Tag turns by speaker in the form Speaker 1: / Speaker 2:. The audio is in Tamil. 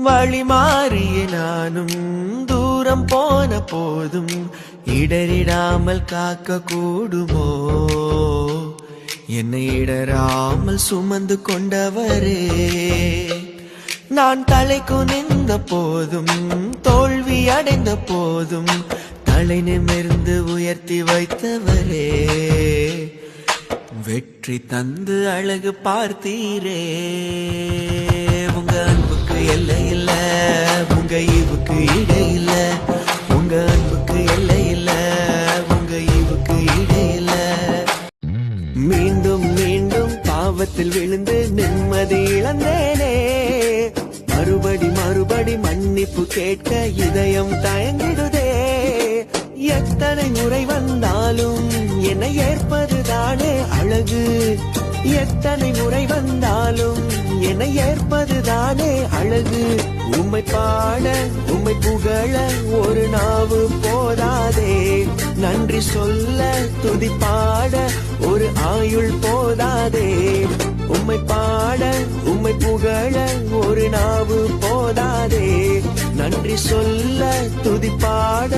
Speaker 1: வழி மாறிய நானும் தூரம் போன போதும் இடரிடாமல் காக்க கூடுமோ? என்னை இடராமல் சுமந்து கொண்டவரே, நான் தலை குனிந்த போதும் தோல்வி அடைந்த போதும் தலை நிமிர்ந்து உயர்த்தி வைத்தவரே, வெற்றி தந்து அழகு பார்த்தீரே. உங்க அன்புக்கு எல்லை இல்ல, உங்க ஈவுக்கு இடை இல்ல. உங்க அன்புக்கு எல்லை இல்ல, உங்க ஈவுக்கு இடை இல்ல. மீண்டும் மீண்டும் பாவத்தில் விழுந்து நிம்மதி இழந்தேனே, மறுபடி மறுபடி மன்னிப்பு கேட்க இதயம் தயங்கிடுதே. எத்தனை முறை வந்தாலும் என்னை ஏற்பதுதானே அழகு, எத்தனை முறை வந்தாலும் என்னை ஏற்பதுதானே அழகு. உம்மை பாட உம்மை புகழ ஒரு நாவு போதாதே, நன்றி சொல்ல துதி பாட ஒரு ஆயுள் போதாதே. உம்மை பாட உம்மை புகழ ஒரு நாவு போதாதே, நன்றி சொல்ல துதி பாட